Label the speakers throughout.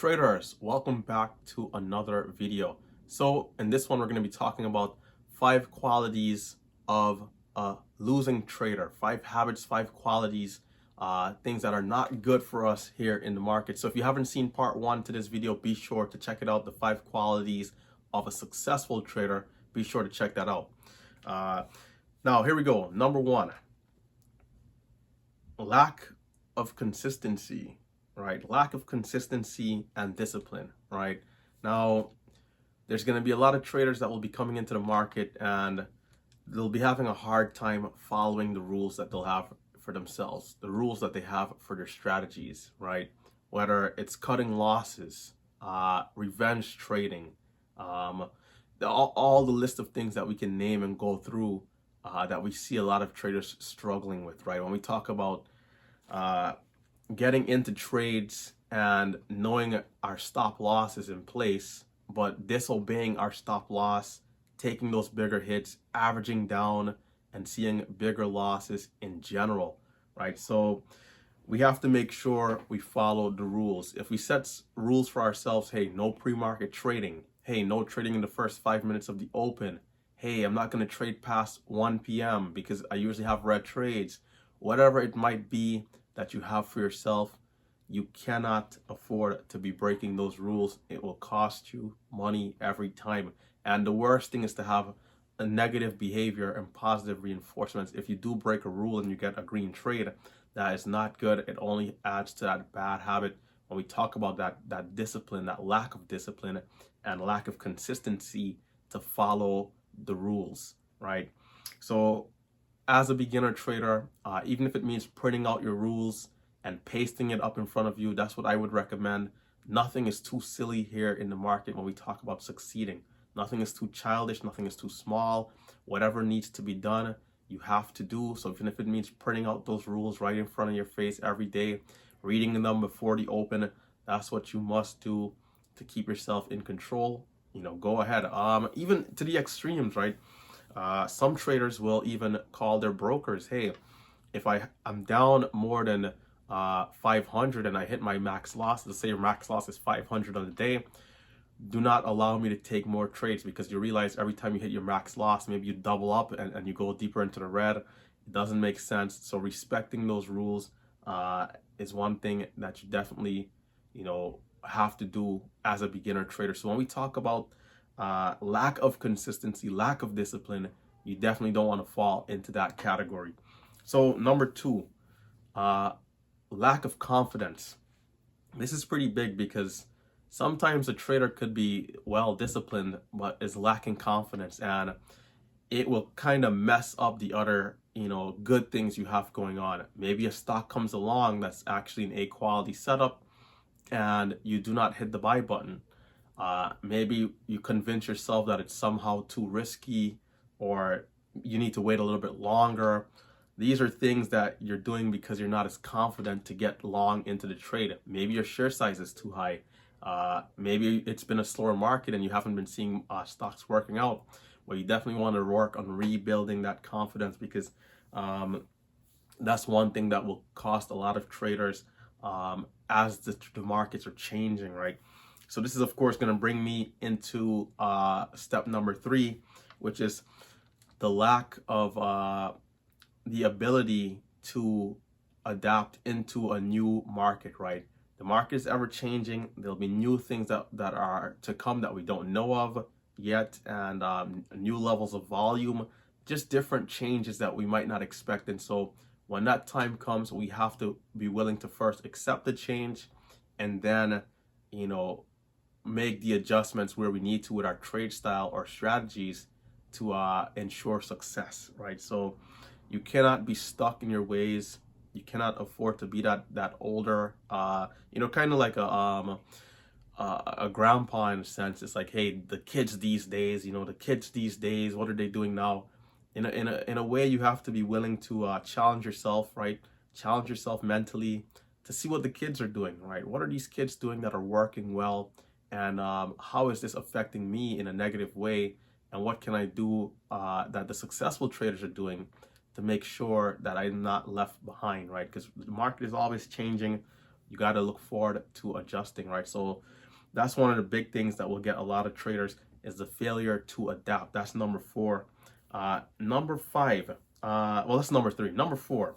Speaker 1: Traders, welcome back to another video. So in this one, we're going to be talking about 5 qualities of a losing trader, 5 habits, 5 qualities, things that are not good for us here in the market. So if you haven't seen part 1 to this video, be sure to check it out. The 5 qualities of a successful trader. Be sure to check that out. Now here we go. Number 1, lack of consistency. Right? Lack of consistency and discipline, right? Now, there's going to be a lot of traders that will be coming into the market and they'll be having a hard time following the rules that they'll have for themselves, the rules that they have for their strategies, right? Whether it's cutting losses, revenge trading, all the list of things that we can name and go through that we see a lot of traders struggling with, right? When we talk about getting into trades and knowing our stop loss is in place, but disobeying our stop loss, taking those bigger hits, averaging down, and seeing bigger losses in general, right? So we have to make sure we follow the rules. If we set rules for ourselves, hey, no pre-market trading, hey, no trading in the first 5 minutes of the open, hey, I'm not going to trade past 1 p.m. because I usually have red trades, whatever it might be that you have for yourself, you cannot afford to be breaking those rules. It will cost you money every time. And the worst thing is to have a negative behavior and positive reinforcements. If you do break a rule and you get a green trade, that is not good. It only adds to that bad habit. When we talk about that discipline, that lack of discipline and lack of consistency to follow the rules, right? So as a beginner trader, even if it means printing out your rules and pasting it up in front of you, that's what I would recommend. Nothing is too silly here in the market when we talk about succeeding. Nothing is too childish, nothing is too small. Whatever needs to be done, you have to do. So even if it means printing out those rules right in front of your face every day, reading them before the open, that's what you must do to keep yourself in control. Go ahead. Even to the extremes, right? Some traders will even call their brokers, hey, if I'm down more than 500 and I hit my max loss, let's say your max loss is 500 on the day, do not allow me to take more trades, because you realize every time you hit your max loss, maybe you double up and you go deeper into the red. It doesn't make sense. So respecting those rules is one thing that you definitely, have to do as a beginner trader. So when we talk about lack of consistency, lack of discipline, you definitely don't want to fall into that category. So number 2, lack of confidence. This is pretty big because sometimes a trader could be well disciplined but is lacking confidence, and it will kind of mess up the other good things you have going on. Maybe a stock comes along that's actually an A quality setup and you do not hit the buy button. Maybe you convince yourself that it's somehow too risky, or you need to wait a little bit longer. These are things that you're doing because you're not as confident to get long into the trade. Maybe your share size is too high. Maybe it's been a slower market and you haven't been seeing stocks working out. Well, you definitely want to work on rebuilding that confidence, because that's one thing that will cost a lot of traders as the markets are changing, right? So this is, of course, going to bring me into step number 3, which is the lack of the ability to adapt into a new market, right? The market is ever changing. There'll be new things that are to come that we don't know of yet, and new levels of volume, just different changes that we might not expect. And so when that time comes, we have to be willing to first accept the change and then, make the adjustments where we need to with our trade style or strategies to ensure success, right? So you cannot be stuck in your ways. You cannot afford to be that older, kind of like a grandpa in a sense. It's like, hey, the kids these days, what are they doing now? In a way, you have to be willing to challenge yourself, right? Challenge yourself mentally to see what the kids are doing, right? What are these kids doing that are working well? And how is this affecting me in a negative way? And what can I do that the successful traders are doing to make sure that I'm not left behind, right? Because the market is always changing. you got to look forward to adjusting, right? So that's one of the big things that will get a lot of traders is the failure to adapt. That's number 4. Number 5, well, that's number 3. Number 4,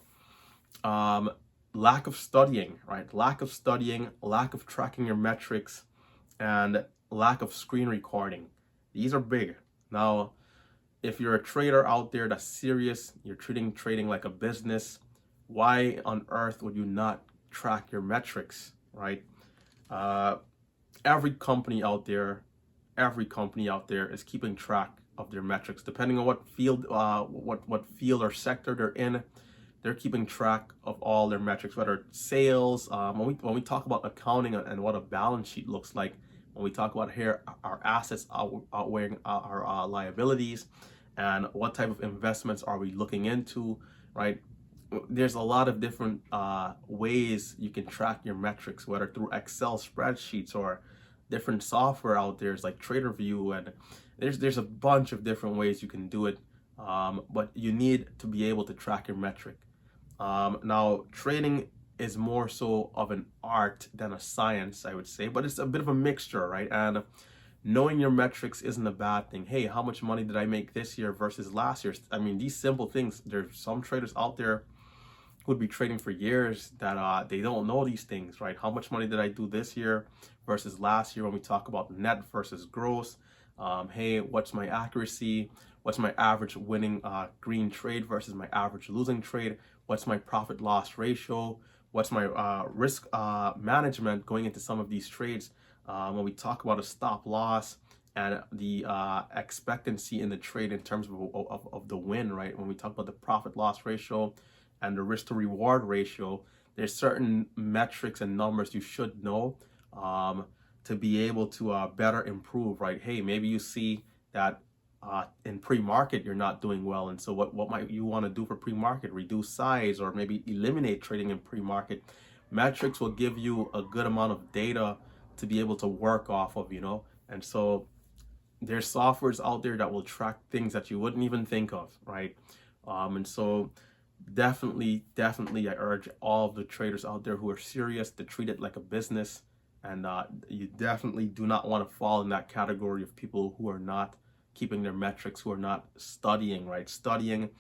Speaker 1: lack of studying, right? Lack of studying, lack of tracking your metrics, and lack of screen recording. These are big. Now, if you're a trader out there that's serious, you're treating trading like a business, why on earth would you not track your metrics, right? Every company out there is keeping track of their metrics, depending on what field, what field or sector they're in. They're keeping track of all their metrics, whether it's sales. When we talk about accounting and what a balance sheet looks like, when we talk about here our assets outweighing our liabilities, and what type of investments are we looking into, right? There's a lot of different ways you can track your metrics, whether through Excel spreadsheets or different software out there, like TraderView, and there's a bunch of different ways you can do it. But you need to be able to track your metric. Now, trading is more so of an art than a science, I would say, but it's a bit of a mixture, right? And knowing your metrics isn't a bad thing. Hey, how much money did I make this year versus last year? I mean, these simple things. There's some traders out there who would be trading for years that they don't know these things, right? How much money did I do this year versus last year when we talk about net versus gross? Hey, what's my accuracy? What's my average winning green trade versus my average losing trade? What's my profit loss ratio? What's my risk management going into some of these trades? When we talk about a stop loss and the expectancy in the trade in terms of the win, right? When we talk about the profit loss ratio and the risk to reward ratio, there's certain metrics and numbers you should know to be able to better improve, right? Hey, maybe you see that in pre-market you're not doing well, and so what might you want to do for pre-market? Reduce size or maybe eliminate trading in pre-market. Metrics will give you a good amount of data to be able to work off of, and so there's softwares out there that will track things that you wouldn't even think of, right? And so definitely I urge all of the traders out there who are serious to treat it like a business, and you definitely do not want to fall in that category of people who are not keeping their metrics, who are not studying, right? Studying,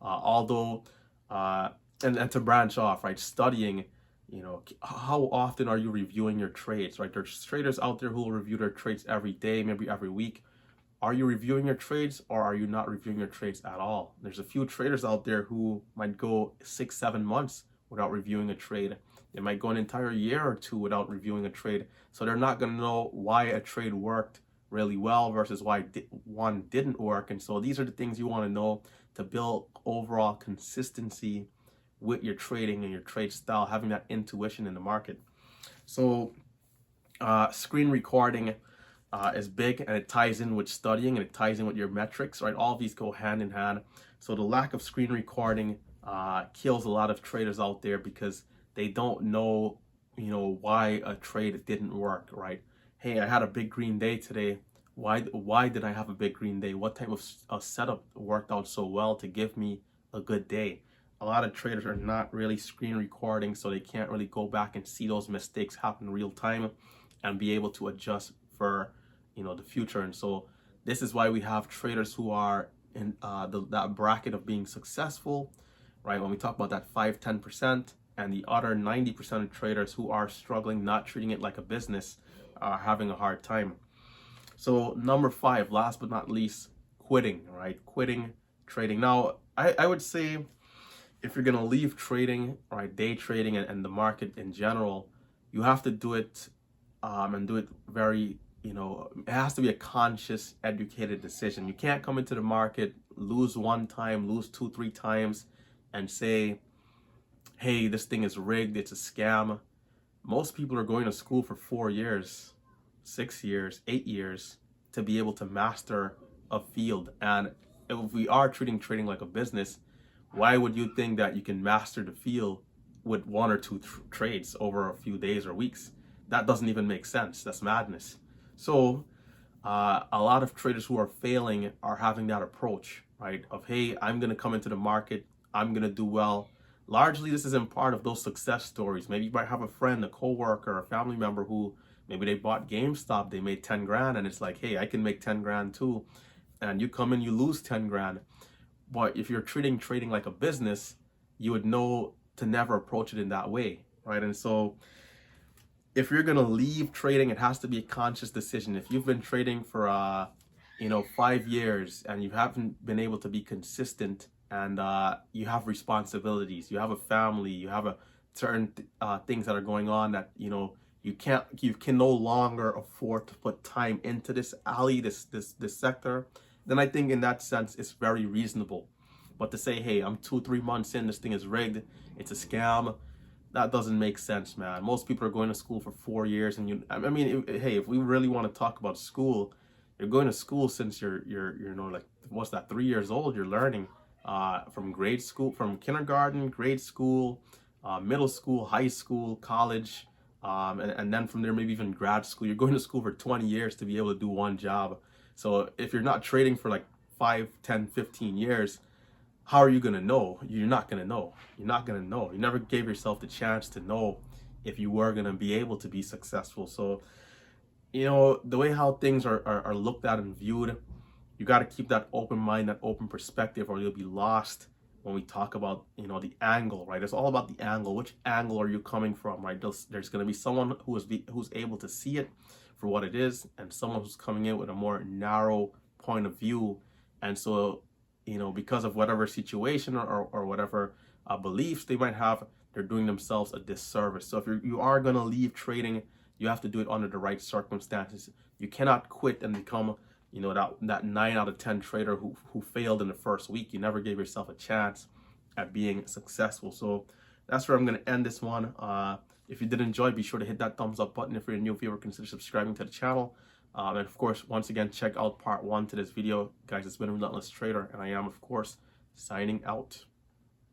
Speaker 1: although, and to branch off, right? Studying, how often are you reviewing your trades, right? There's traders out there who will review their trades every day, maybe every week. Are you reviewing your trades, or are you not reviewing your trades at all? There's a few traders out there who might go 6-7 months without reviewing a trade. They might go an entire year or two without reviewing a trade. So they're not going to know why a trade worked really well versus why one didn't work. And so these are the things you want to know to build overall consistency with your trading and your trade style, having that intuition in the market. So screen recording is big, and it ties in with studying, and it ties in with your metrics, right? All of these go hand in hand. So the lack of screen recording kills a lot of traders out there because they don't know, why a trade didn't work, right? Hey, I had a big green day today. Why did I have a big green day? What type of setup worked out so well to give me a good day? A lot of traders are not really screen recording, so they can't really go back and see those mistakes happen real time and be able to adjust for the future. And so this is why we have traders who are in that bracket of being successful, right? When we talk about that 5-10%, and the other 90% of traders who are struggling, not treating it like a business, are having a hard time. So number 5, last but not least, quitting, right? Quitting trading. Now, I would say if you're gonna leave trading, right, day trading and the market in general, you have to do it and do it very, it has to be a conscious, educated decision. You can't come into the market, lose one time, lose 2-3 times, and say, hey, this thing is rigged, it's a scam. Most people are going to school for 4 years, 6 years, 8 years to be able to master a field. And if we are treating trading like a business, why would you think that you can master the field with 1 or 2 trades over a few days or weeks? That doesn't even make sense. That's madness. So a lot of traders who are failing are having that approach, right? Of, hey, I'm going to come into the market, I'm going to do well. largely this is in part of those success stories. Maybe you might have a friend, a coworker, a family member who maybe they bought GameStop, they made 10 grand, and it's like, hey, I can make 10 grand too. And you come in, you lose 10 grand. But if you're treating trading like a business, you would know to never approach it in that way, right? And so if you're gonna leave trading, it has to be a conscious decision. If you've been trading for 5 years and you haven't been able to be consistent, and you have responsibilities, you have a family, you have a certain things that are going on that you can no longer afford to put time into this this sector, then I think in that sense it's very reasonable. But to say, hey, I'm 2-3 months in, this thing is rigged, it's a scam, that doesn't make sense, man. Most people are going to school for 4 years, and hey, if we really want to talk about school, you're going to school since you're like, what's that, 3 years old. You're learning from grade school, from kindergarten, grade school, middle school, high school, college, and then from there maybe even grad school. You're going to school for 20 years to be able to do one job. So if you're not trading for like 5, 10, 15 years, how are you going to know? You're not going to know. You're not going to know. You never gave yourself the chance to know if you were going to be able to be successful. So, the way how things are looked at and viewed, you got to keep that open mind, that open perspective, or you'll be lost when we talk about, the angle, right? It's all about the angle. Which angle are you coming from, right? There's going to be someone who's able to see it for what it is, and someone who's coming in with a more narrow point of view. And so, because of whatever situation or whatever beliefs they might have, they're doing themselves a disservice. So if you are going to leave trading, you have to do it under the right circumstances. You cannot quit and become, that 9 out of 10 trader who failed in the first week. You never gave yourself a chance at being successful. So that's where I'm going to end this one. If you did enjoy, be sure to hit that thumbs up button. If you're new viewer, consider subscribing to the channel. And of course, once again, check out part 1 to this video. Guys, it's been Relentless Trader, and I am, of course, signing out.